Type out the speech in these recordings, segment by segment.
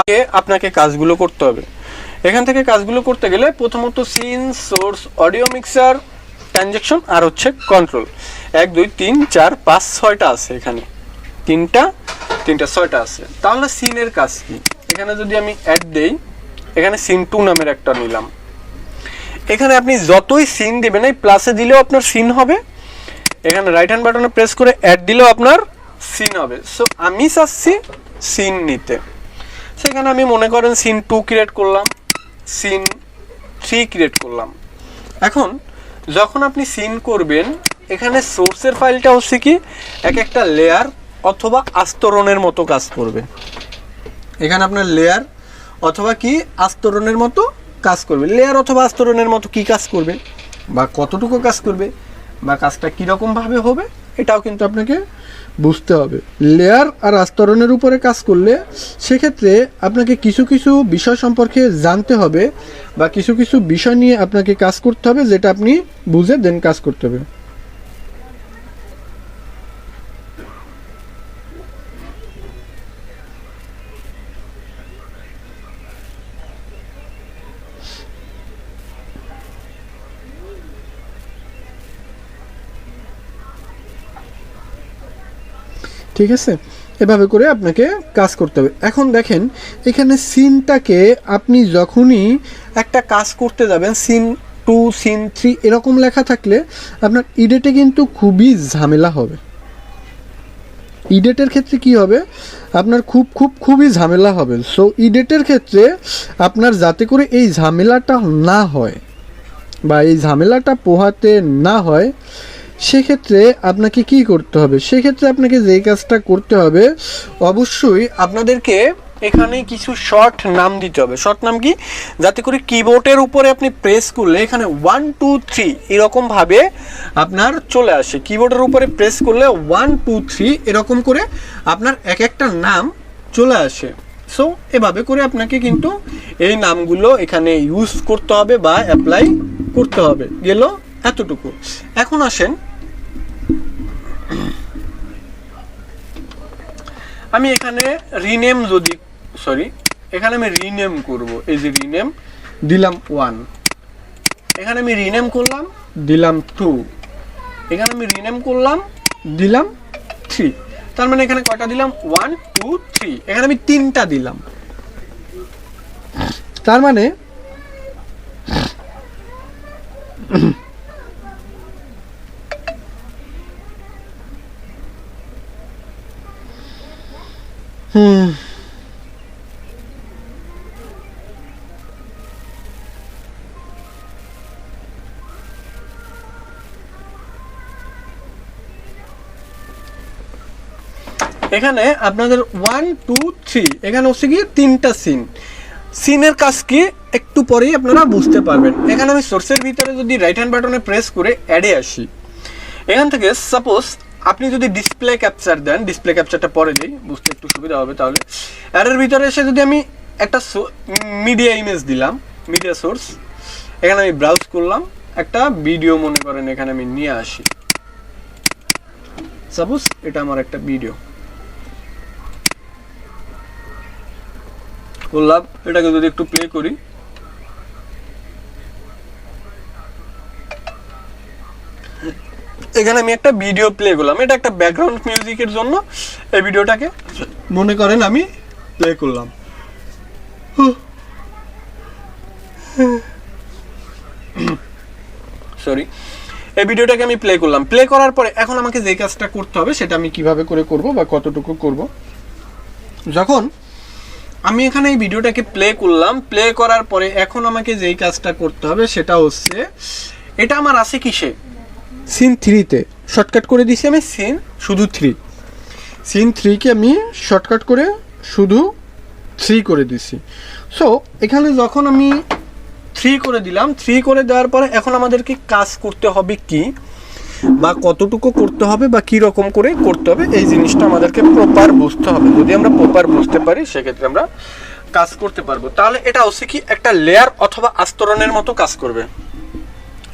আগে আপনাকে কাজগুলো করতে হবে। এখান থেকে কাজগুলো করতে গেলে প্রথমত scene, source, audio mixer, transaction আর হচ্ছে কন্ট্রোল। 1 2 3 4 5 6টা আছে, এখানে তিনটা 6টা আছে। তাহলে সিনের কাজ কি? এখানে যদি আমি অ্যাড দেই, এখানে সিন 2 নামের একটা নিলাম। এখানে আপনি যতই সিন দিবেন, এই প্লাসে দিলেও আপনার সিন হবে, এখানে রাইট হ্যান্ড বাটনে প্রেস করে অ্যাড দিলেও আপনার সিন হবে। সো আমি চাচ্ছি সিন নিতে, সেখানে আমি মনে করেন সিন 2 ক্রিয়েট করলাম, সিন 3 ক্রিয়েট করলাম। এখন যখন আপনি সিন করবেন, এখানে সোর্সের ফাইলটা হচ্ছে কি এক একটা লেয়ার অথবা আস্তরণের মতো কাজ করবে। এখানে আপনার লেয়ার অথবা কি আস্তরণের মতো কাজ করবে। লেয়ার অথবা আস্তরণের মতো কি কাজ করবে বা কতটুকু কাজ করবে বা কাজটা কীরকমভাবে হবে, এটাও কিন্তু আপনাকে বুঝতে হবে। লেয়ার আর আস্তরণের উপরে কাজ করলে সেক্ষেত্রে আপনাকে কিছু কিছু বিষয় সম্পর্কে জানতে হবে বা কিছু কিছু বিষয় নিয়ে আপনাকে কাজ করতে হবে, যেটা আপনি বুঝে দেন কাজ করতে হবে। ঠিক আছে, এভাবে করে আপনাকে কাজ করতে হবে। এখন দেখেন এখানে সিনটাকে আপনি যখনই একটা কাজ করতে যাবেন, সিন 2 সিন 3 এরকম লেখা থাকলে আপনার ইডিটে কিন্তু খুবই ঝামেলা হবে। ইডিটের ক্ষেত্রে কি হবে, আপনার খুবই ঝামেলা হবে। সো ইডিটের ক্ষেত্রে আপনার যাতে করে এই ঝামেলাটা না হয় বা এই ঝামেলাটা পোহাতে না হয়, সেক্ষেত্রে আপনাকে কি করতে হবে? সেক্ষেত্রে আপনাকে যেই কাজটা করতে হবে, অবশ্যই আপনাদেরকে এখানে কিছু শর্ট নাম দিতে হবে। শর্ট নাম কি? যাতে করে কিবোর্ডের উপরে আপনি প্রেস করলে এখানে 1 2 3 এরকমভাবে আপনার চলে আসে। কিবোর্ডের উপরে প্রেস করলে 1 2 3 এরকম করে আপনার এক একটা নাম চলে আসে। সো এভাবে করে আপনাকে কিন্তু এই নামগুলো এখানে ইউজ করতে হবে বা অ্যাপ্লাই করতে হবে। গেল এতটুকু। এখন আসেন, আমি এখানে রিনেম এখানে আমি রিনেম করব। এই যে রিনেম দিলাম 1, এখানে আমি রিনেম করলাম দিলাম 2, এখানে আমি রিনেম করলাম দিলাম 3। তার মানে এখানে কয়টা দিলাম? 1 2 3। এখানে আমি 3টা দিলাম। তার মানে এখানে আপনাদের 1 2 3 এখানে হচ্ছে কি 3টা সিন। সিনের কাজ কি একটু পরেই আপনারা বুঝতে পারবেন। এখানে আমি সোর্সের ভিতরে যদি রাইট হ্যান্ড বাটনে প্রেস করে অ্যাডে আসি, এখান থেকে সাপোজ আপনি যদি ডিসপ্লে ক্যাপচার দেন, ডিসপ্লে ক্যাপচারটা পরে দিই, বুঝতে একটু সুবিধা হবে। তাহলে অ্যাডের ভিতরে এসে যদি আমি একটা মিডিয়া ইমেজ দিলাম, মিডিয়া সোর্স, এখানে আমি ব্রাউজ করলাম, একটা ভিডিও মনে করেন এখানে আমি নিয়ে আসি। সাপোজ এটা আমার একটা ভিডিও বললাম, এটাকে যদি একটু প্লে করি, এখানে আমি একটা ভিডিও প্লে করলাম। এটা একটা ব্যাকগ্রাউন্ড মিউজিকের জন্য এই ভিডিওটাকে মনে করেন আমি প্লে করলাম। সরি, এই ভিডিওটাকে আমি প্লে করলাম। প্লে করার পরে এখন আমাকে যে কাজটা করতে হবে সেটা আমি কিভাবে করে করব বা কতটুকু করব। যখন আমি এখানে এই ভিডিওটাকে প্লে করলাম, প্লে করার পরে এখন আমাকে যেই কাজটা করতে হবে সেটা হচ্ছে, এটা আমার আছে কিসে? সিন 3-তে শর্টকাট করে দিছি আমি সিন শুধু 3। সিন 3-কে আমি শর্টকাট করে শুধু 3 করে দিছি। সো এখানে যখন আমি 3 করে দিলাম, 3 করে দেওয়ার পরে এখন আমাদেরকে কাজ করতে হবে কি বা কতটুকু করতে হবে বা কি রকম করে করতে হবে, এই জিনিসটা আমাদেরকে প্রপার বুঝতে হবে। যদি আমরা প্রপার বুঝতে পারি সেক্ষেত্রে আমরা কাজ করতে পারবো। তাহলে এটা হচ্ছে কি একটা লেয়ার অথবা আস্তরণের মতো কাজ করবে।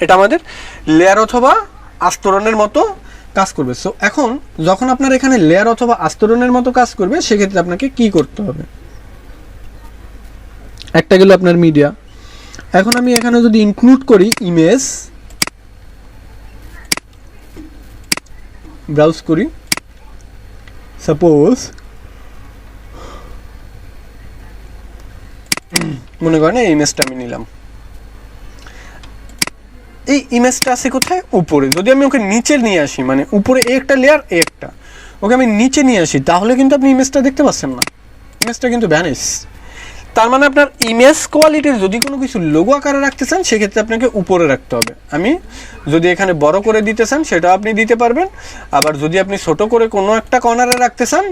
এটা আমাদের লেয়ার অথবা আস্তরণের মতো কাজ করবে। সো এখন যখন আপনার এখানে লেয়ার অথবা আস্তরণের মতো কাজ করবে, সেক্ষেত্রে আপনাকে কি করতে হবে? একটা গেল আপনার মিডিয়া। এখন আমি এখানে যদি ইনক্লুড করি ইমেজ, ব্রাউজ করি, সাপোজ মনে করেন এই ইমেজটা আমি নিলাম, এই ইমেজটা আছে কোথায়? উপরে। যদি আমি ওকে নিচে নিয়ে আসি, মানে উপরে একটা লেয়ার একটা, ওকে আমি নিচে নিয়ে আসি, তাহলে কিন্তু আপনি ইমেজটা দেখতে পাচ্ছেন না, ইমেজটা কিন্তু ভ্যানিশ। তার মানে আপনার ইমেজ কোয়ালিটির যদি কোনো কিছু লোগো আকারে রাখতে চান সেক্ষেত্রে আপনাকে উপরে রাখতে হবে। আমি যদি এখানে বড় করে দিতে চান সেটাও আপনি দিতে পারবেন, আবার যদি আপনি ছোট করে কোনো একটা কর্নারে রাখতে চান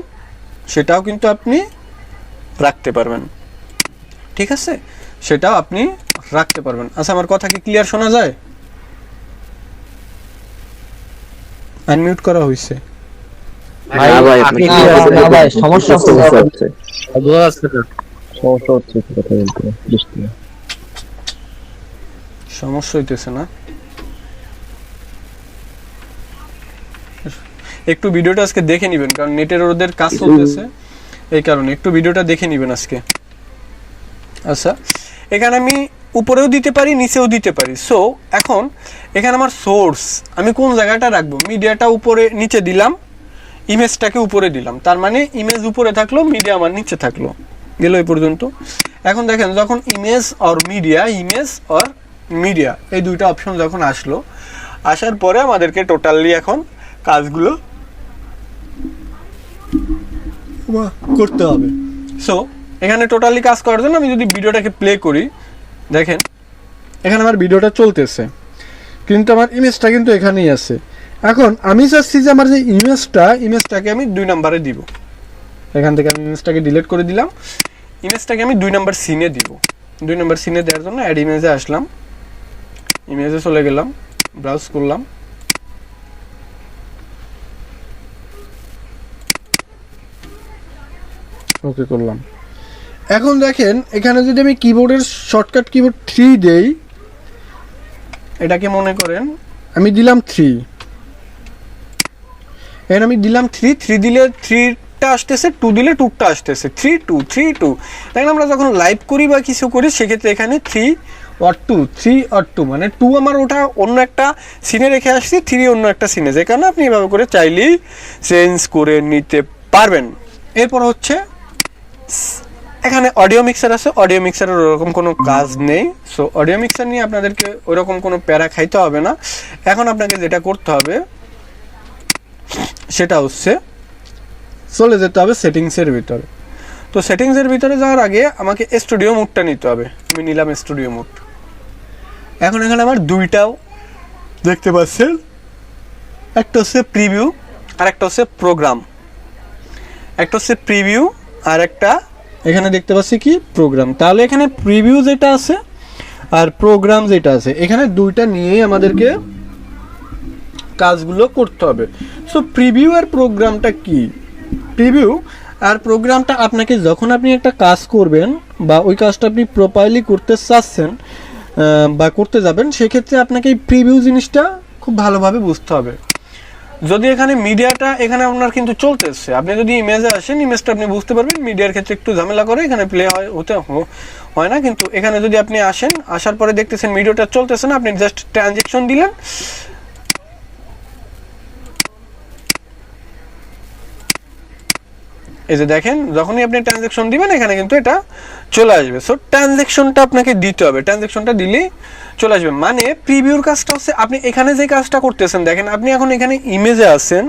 সেটাও কিন্তু আপনি রাখতে পারবেন, ঠিক আছে, সেটাও আপনি রাখতে পারবেন। আচ্ছা, আমার কথা কি ক্লিয়ার শোনা যায়? আনমিউট করা হয়েছে? সমস্যা হইতেছে না? একটু ভিডিওটা আজকে দেখে নিবেন, কারণ নেটের ওদের কাজ চলতেছে, এই কারণে একটু ভিডিওটা দেখে নিবেন আজকে। আচ্ছা, এখানে আমি উপরেও দিতে পারি, নিচেও দিতে পারি। সো এখন এখানে আমার সোর্স আমি কোন জায়গাটা রাখবো? মিডিয়াটা উপরে নিচে দিলাম, ইমেজটাকে উপরে দিলাম, তার মানে ইমেজ উপরে থাকলো, মিডিয়া আমার নিচে থাকলো, গেল এই পর্যন্ত। এখন দেখেন, যখন ইমেজ অর মিডিয়া এই দুইটা অপশন যখন আসলো, আসার পরে আমাদেরকে টোটালি এখন কাজগুলো করতে হবে। সো এখানে টোটালি কাজ করার জন্য আমি যদি ভিডিওটাকে প্লে করি, দেখেন এখানে আমার ভিডিওটা চলতেছে, কিন্তু আমার ইমেজটা কিন্তু এখানেই আছে। এখন আমি চাচ্ছি যে আমার যে ইমেজটাকে আমি 2 নম্বরে দিব। এখান থেকে আমি ইমেজটাকে ডিলিট করে দিলাম, ইমেজটাকে আমি 2 নম্বর সিনে দিব। 2 নম্বর সিনে দেওয়ার জন্য অ্যাড ইমেজে আসলাম, ইমেজে চলে গেলাম, ব্রাউজ করলাম, ওকে করলাম। এখন দেখেন এখানে যদি আমি কিবোর্ডের শর্টকাট কিবোর্ড 3 দেই, এটাকে মনে করেন আমি দিলাম 3, এখানে আমি দিলাম 3 দিলে 3টা আসতেছে, 2 দিলে 2টা আসতেছে, 3 2 দেখেন আমরা যখন লাইভ করি বা কিছু করি সেক্ষেত্রে এখানে 3 or 2 মানে 2 আমার ওটা অন্য একটা সিনে রেখে আসছি, 3 অন্য একটা সিনে, যে কারণে আপনি এভাবে করে চাইলেই চেঞ্জ করে নিতে পারবেন। এরপর হচ্ছে এখানে অডিও মিক্সার আছে, অডিও মিক্সারের ওরকম কোনো কাজ নেই। সো অডিও মিক্সার নিয়ে আপনাদেরকে ওরকম কোনো প্যারা খাইতে হবে না। এখন আপনাকে যেটা করতে হবে সেটা হচ্ছে চলে যেতে হবে সেটিংসের ভিতরে। তো সেটিংসের ভিতরে যাওয়ার আগে আমাকে স্টুডিও মোডটা নিতে হবে। আমি নিলাম স্টুডিও মোড। এখন এখানে আমার দুইটাও দেখতে পাচ্ছেন, একটা হচ্ছে প্রিভিউ আর একটা হচ্ছে প্রোগ্রাম। একটা হচ্ছে প্রিভিউ আর একটা এখানে দেখতে পাচ্ছি কি প্রোগ্রাম। তাহলে এখানে প্রিভিউ যেটা আছে আর প্রোগ্রাম যেটা আছে, এখানে দুইটা নিয়েই আমাদেরকে কাজগুলো করতে হবে। সো প্রিভিউ আর প্রোগ্রামটা কি? প্রিভিউ আর প্রোগ্রামটা আপনাকে যখন আপনি একটা কাজ করবেন বা ওই কাজটা আপনি প্রপারলি করতে চাচ্ছেন বা করতে যাবেন, সেক্ষেত্রে আপনাকে এই প্রিভিউ জিনিসটা খুব ভালোভাবে বুঝতে হবে। যদি এখানে মিডিয়াটা এখানে আপনার কিন্তু চলতেছে, আপনি যদি ইমেজে আসেন ইমেজটা আপনি বুঝতে পারবেন। মিডিয়ার ক্ষেত্রে একটু ঝামেলা করে, এখানে প্লে হয় না, কিন্তু এখানে যদি আপনি আসেন, আসার পরে দেখতেছেন ভিডিওটা চলতেছে না, আপনি জাস্ট ট্রানজেকশন দিলেন, এই যে দেখেন যখনই আপনি ট্রানজেকশন দিবেন এখানে কিন্তু এটা চলে আসবে। সো ট্রানজেকশনটা আপনাকে দিতে হবে, ট্রানজেকশনটা দিলেই চলে আসবে। মানে প্রিভিউর কাজটা হচ্ছে আপনি এখানে যে কাজটা করতেছেন, দেখেন আপনি এখন এখানে ইমেজে আছেন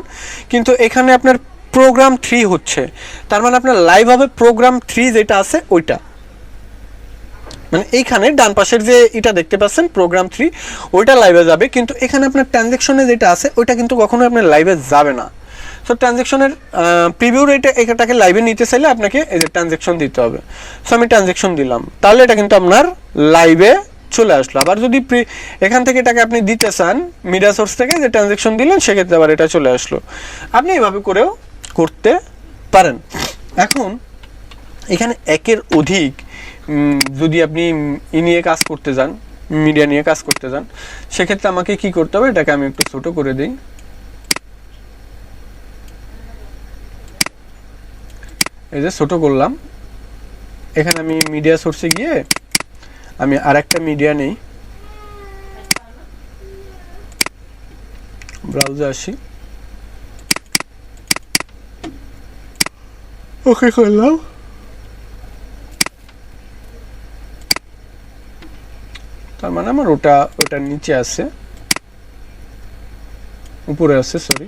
কিন্তু এখানে আপনার প্রোগ্রাম 3 হচ্ছে, তার মানে আপনার লাইভ হবে প্রোগ্রাম 3 যেটা আছে ওইটা, মানে এইখানে ডান পাশের যে এটা দেখতে পাচ্ছেন প্রোগ্রাম 3 ওইটা লাইভে যাবে, কিন্তু এখানে আপনার ট্রানজেকশনে যেটা আছে ওইটা কিন্তু কখনো আপনার লাইভে যাবে না। সো ট্রানজেকশনের প্রিভিউর এটাকে লাইভে নিতে চাইলে আপনাকে এই যে ট্রানজেকশন দিতে হবে। সো আমি ট্রানজেকশন দিলাম, তাহলে এটা কিন্তু আপনার লাইভে চলে আসলো। আবার যদি এখান থেকে এটাকে আপনি দিতে চান মিডিয়া সোর্স থেকে যে ট্রানজেকশন দিলেন, সেক্ষেত্রে আবার এটা চলে আসলো। আপনি এইভাবে করেও করতে পারেন। এখন এখানে একের অধিক যদি আপনি নিয়ে কাজ করতে যান, মিডিয়া নিয়ে কাজ করতে যান, সেক্ষেত্রে আমাকে কি করতে হবে, এটাকে আমি একটু ছোট করে দিই। এই যে ছোট করলাম, এখানে আমি মিডিয়া সোর্সে গিয়ে আমি আরেকটা মিডিয়া নেই, ব্রাউজে আসি, ওকে করলাম। তার মানে আমার ওটার নিচে আছে, উপরে আছে, সরি।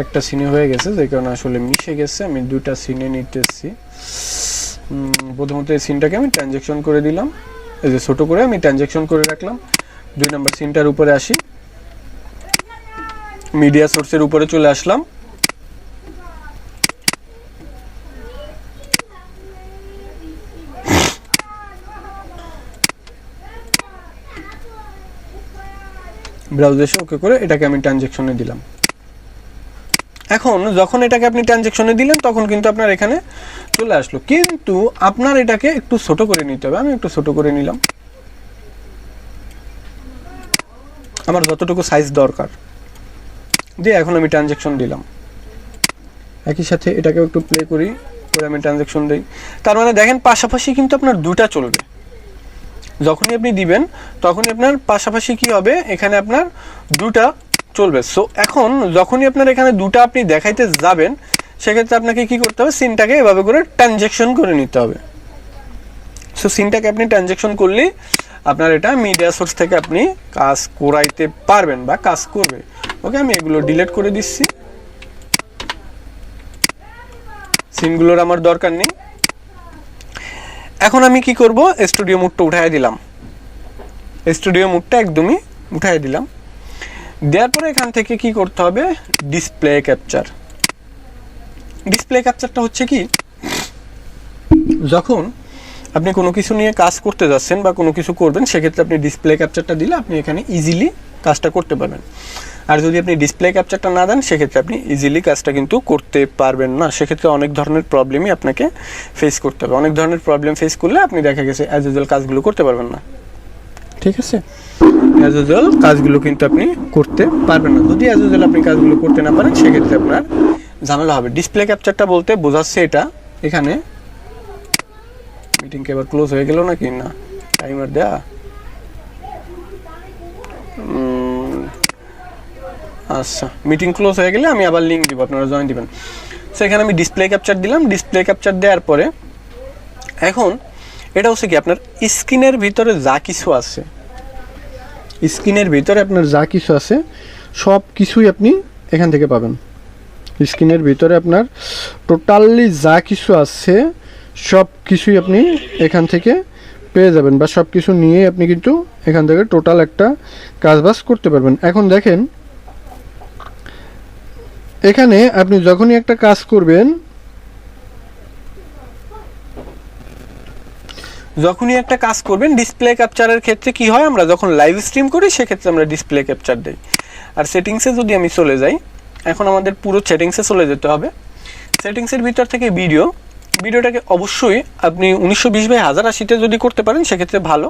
একটা সিনে হয়ে গেছে, যে কারণে আসলে মিশে গেছে। আমি দুইটা সিনে নিতেছি। প্রথমত এই সিনটাকে আমি ট্রানজ্যাকশন করে দিলাম, এই যে ছোট করে আমি ট্রানজ্যাকশন করে রাখলাম। 2 নম্বর সিনটার উপরে আসি, মিডিয়া সোর্সের উপরে চলে আসলাম। ব্রাউজারে এসে ওকে করে এটাকে আমি ট্রানজ্যাকশনে দিলাম। এখন যখন এটাকে আপনি ট্রানজ্যাকশনে দিলেন তখন কিন্তু আপনার এখানে চলে আসলো, কিন্তু আপনার এটাকে একটু ছোট করে নিতে হবে। আমি একটু ছোট করে নিলাম, আমার যতটুকু সাইজ দরকার দিয়ে এখন আমি ট্রানজ্যাকশন দিলাম। একই সাথে এটাকেও একটু প্লে করি, করে আমি ট্রানজ্যাকশন দিই। তার মানে দেখেন পাশাপাশি কিন্তু আপনার দুটা চলবে। যখনই আপনি দিবেন তখনই আপনার পাশাপাশি কি হবে, এখানে আপনার দুটা চলবে। সো এখন যখনই আপনার এখানে দুটা আপনি দেখাইতে যাবেন, সেক্ষেত্রে আপনাকে কি করতে হবে, সিনটাকে এভাবে করে ট্রানজ্যাকশন করে নিতে হবে। সো সিনটাকে আপনি ট্রানজ্যাকশন করলেই আপনার এটা মিডিয়া সোর্স থেকে আপনি কাজ করাইতে পারবেন বা কাজ করবে। ওকে, আমি এগুলো ডিলিট করে দিচ্ছি, সিনগুলোর আমার দরকার নেই। এখন আমি কি করব, স্টুডিও মোডটা উঠাই দিলাম, স্টুডিও মোডটা একদমই উঠাই দিলাম। দেওয়ার পরে এখান থেকে কি করতে হবে, ডিসপ্লে ক্যাপচার। ডিসপ্লে ক্যাপচারটা হচ্ছে কি, যখন আপনি কোনো কিছু নিয়ে কাজ করতে যাচ্ছেন বা কোনো কিছু করবেন, সেক্ষেত্রে আপনি ডিসপ্লে ক্যাপচারটা দিলে আপনি এখানে ইজিলি কাজটা করতে পারবেন। আর যদি আপনি ডিসপ্লে ক্যাপচারটা না দেন, সেক্ষেত্রে আপনি ইজিলি কাজটা কিন্তু করতে পারবেন না। সেক্ষেত্রে অনেক ধরনের প্রবলেমই আপনাকে ফেস করতে হবে। অনেক ধরনের প্রবলেম ফেস করলে আপনি দেখা গেছে অ্যাজ ইউজুয়াল কাজগুলো করতে পারবেন না। ঠিক আছে, অ্যাজ ইউজুয়াল কাজগুলো কিন্তু আপনি করতে পারবেন না। যদি অ্যাজ ইউজুয়াল আপনি কাজগুলো করতে না পারেন, সেক্ষেত্রে আপনার ঝামেলা হবে। ডিসপ্লে ক্যাপচারটা বলতে বোঝাচ্ছে এটা, এখানে মিটিং কে এবার ক্লোজ হয়ে গেল নাকি না, টাইমার দেয়া। আচ্ছা, মিটিং ক্লোজ হয়ে গেলে আমি আবার লিঙ্ক দিব, আপনারা জয়েন দিবেন। সেখানে আমি ডিসপ্লে ক্যাপচার দিলাম। ডিসপ্লে ক্যাপচার দেওয়ার পরে এখন এটা হচ্ছে কি, আপনার স্ক্রিনের ভিতরে যা কিছু আছে, স্ক্রিনের ভিতরে আপনার যা কিছু আছে সব কিছুই আপনি এখান থেকে পাবেন। স্ক্রিনের ভিতরে আপনার টোটালি যা কিছু আছে সব কিছুই আপনি এখান থেকে পেয়ে যাবেন, বা সব কিছু নিয়ে আপনি কিন্তু এখান থেকে টোটাল একটা কাজবাজ করতে পারবেন। এখন দেখেন, এখানে আপনি যখনই একটা কাজ করবেন, ডিসপ্লে ক্যাপচারের ক্ষেত্রে কি হয়, আমরা যখন লাইভ স্ট্রিম করি সেক্ষেত্রে আমরা ডিসপ্লে ক্যাপচার দিই। আর সেটিংসে যদি আমি চলে যাই, এখন আমাদের পুরো সেটিংসে চলে যেতে হবে। সেটিংসের ভিতর থেকে ভিডিওটাকে অবশ্যই আপনি 1920x1080 যদি করতে পারেন সেক্ষেত্রে ভালো,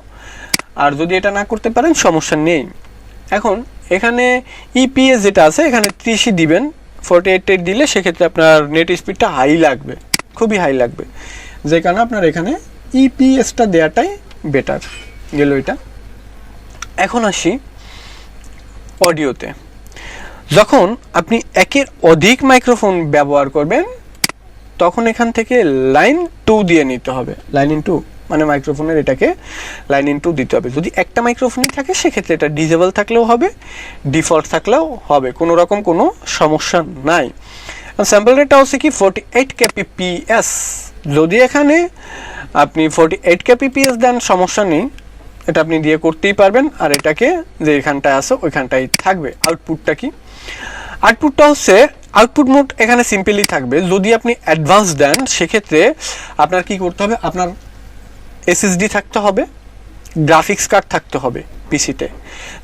আর যদি এটা না করতে পারেন সমস্যা নেই। এখন এখানে ইপিএস যেটা আছে, এখানে 30 দিবেন। 48 দিলে সেক্ষেত্রে আপনার নেট স্পিডটা হাই লাগবে, খুবই হাই লাগবে, যে কারণে আপনার এখানে ইপিএসটা দেওয়াটাই বেটার গেল এটা। এখন আসি অডিওতে। যখন আপনি একের অধিক মাইক্রোফোন ব্যবহার করবেন, তখন এখান থেকে লাইন 2 দিয়ে নিতে হবে। লাইন ইন 2 মানে মাইক্রোফোনের এটাকে লাইন ইন 2 দিতে হবে। যদি একটা মাইক্রোফোনই থাকে সেক্ষেত্রে এটা ডিসেবল থাকলেও হবে, ডিফল্ট থাকলেও হবে, কোনো রকম কোনো সমস্যা নাই। স্যাম্পল রেটটা হচ্ছে কি 48 kbps। যদি এখানে আপনি 48 kbps দেন সমস্যা নেই, এটা আপনি দিয়ে করতেই পারবেন। আর এটাকে যে এখানটায় আছে ওইখানটাই থাকবে। আউটপুটটা কি, আউটপুটটা হচ্ছে আউটপুট মোড এখানে সিম্পলি থাকবে। যদি আপনি অ্যাডভান্স দেন সেক্ষেত্রে আপনার কি করতে হবে, আপনার এসএসডি থাকতে হবে, গ্রাফিক্স কার্ড থাকতে হবে পিসিতে,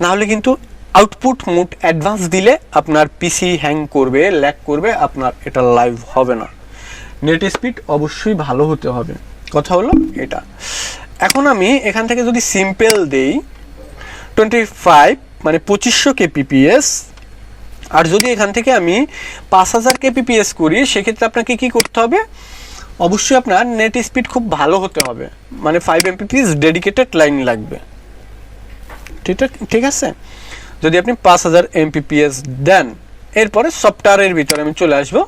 না হলে কিন্তু আউটপুট মোড অ্যাডভান্স দিলে আপনার পিসি হ্যাং করবে, ল্যাগ করবে, আপনার এটা লাইভ হবে না। নেট স্পিড অবশ্যই ভালো হতে হবে, কথা হলো এটা। এখন আমি এখান থেকে যদি সিম্পল দেই 25 মানে 2500 kbps, আর যদি এখান থেকে আমি 5000 kbps করি, সেক্ষেত্রে আপনাকে কি করতে হবে, অবশ্যই আপনার নেট স্পিড খুব ভালো হতে হবে, মানে 5 Mbps ডেডিকেটেড লাইন লাগবে। ঠিক আছে, যদি আপনি 5000 Mbps দেন, এরপরে সফটওয়্যারের ভিতরে আমি চলে আসবো।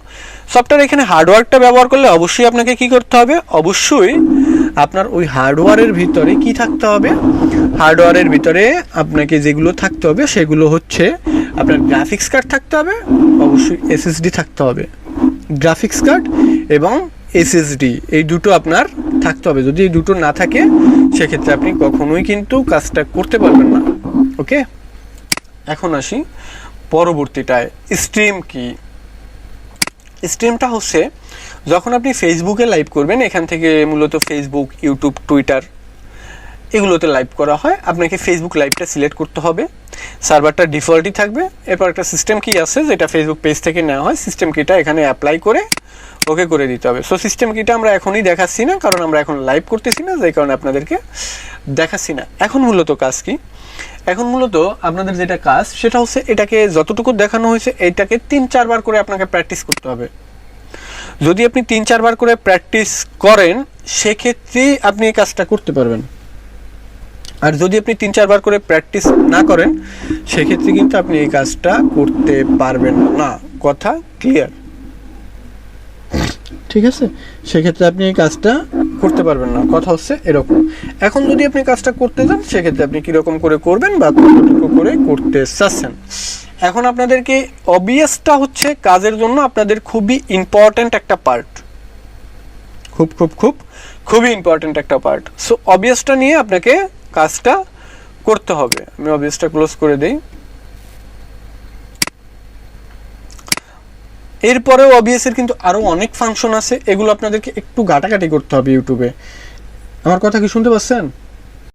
সফটওয়্যার এখানে হার্ডওয়্যারটা ব্যবহার করলে অবশ্যই আপনাকে কি করতে হবে, অবশ্যই আপনার ওই হার্ডওয়্যারের ভিতরে কি থাকতে হবে, হার্ডওয়্যারের ভিতরে আপনাকে যেগুলো থাকতে হবে সেগুলো হচ্ছে আপনার গ্রাফিক্স কার্ড থাকতে হবে, অবশ্যই এসএসডি থাকতে হবে, গ্রাফিক্স কার্ড এবং এসএসডি এই দুটো আপনার থাকতে হবে। যদি এই দুটো না থাকে সেক্ষেত্রে আপনি কখনোই কিন্তু কাজটা করতে পারবেন না। ওকে, এখন আসি পরবর্তীটায়। স্ট্রিম কি? স্ট্রিমটা হচ্ছে যখন আপনি ফেসবুকে লাইভ করবেন, এখান থেকে মূলত ফেসবুক, ইউটিউব, টুইটার এগুলোতে লাইভ করা হয়। আপনাকে ফেসবুক লাইভটা সিলেক্ট করতে হবে, সার্ভারটা ডিফল্টই থাকবে। এরপর একটা সিস্টেম কি আছে যেটা ফেসবুক পেজ থেকে নেওয়া হয়, সিস্টেম কিটা এখানে অ্যাপ্লাই করে ওকে করে দিতে হবে। সো সিস্টেম কিটা আমরা এখনই দেখাচ্ছি না, কারণ আমরা এখন লাইভ করতেছি না, যাই কারণে আপনাদেরকে দেখাচ্ছি না। এখন মূলত কাজ কি, এখন মূলত আপনাদের যেটা কাজ সেটা হচ্ছে এটাকে যতটুকু দেখানো হয়েছে এটাকে 3-4 বার করে আপনাকে প্র্যাকটিস করতে হবে। যদি আপনি 3-4 বার করে প্র্যাকটিস করেন সেক্ষেত্রে আপনি এই কাজটা করতে পারবেন, আর যদি আপনি 3-4 বার করে প্র্যাকটিস না করেন সেক্ষেত্রে কিন্তু আপনি এই কাজটা করতে পারবেন না। কথা ক্লিয়ার? ঠিক আছে, সেক্ষেত্রে আপনি এই কাজটা করতে পারবেন না, কথা হচ্ছে এরকম। এখন যদি আপনি কাজটা করতে যান সেক্ষেত্রে আপনি কীরকম করে করবেন বা কতটুকু করে করতে চাচ্ছেন। এখন আপনাদেরকে অবভিয়াসটা হচ্ছে কাজের জন্য আপনাদের খুবই ইম্পর্ট্যান্ট একটা পার্ট, খুবই ইম্পর্ট্যান্ট একটা পার্ট। সো অবভিয়াসটা নিয়ে আপনাকে কাজটা করতে হবে। আমি অবভিয়াসটা ক্লোজ করে দিই। এরপরেও অবভিয়াসের কিন্তু আরও অনেক ফাংশন আছে, এগুলো আপনাদেরকে একটু ঘাটাঘাটি করতে হবে ইউটিউবে। আমার কথা কি শুনতে পাচ্ছেন?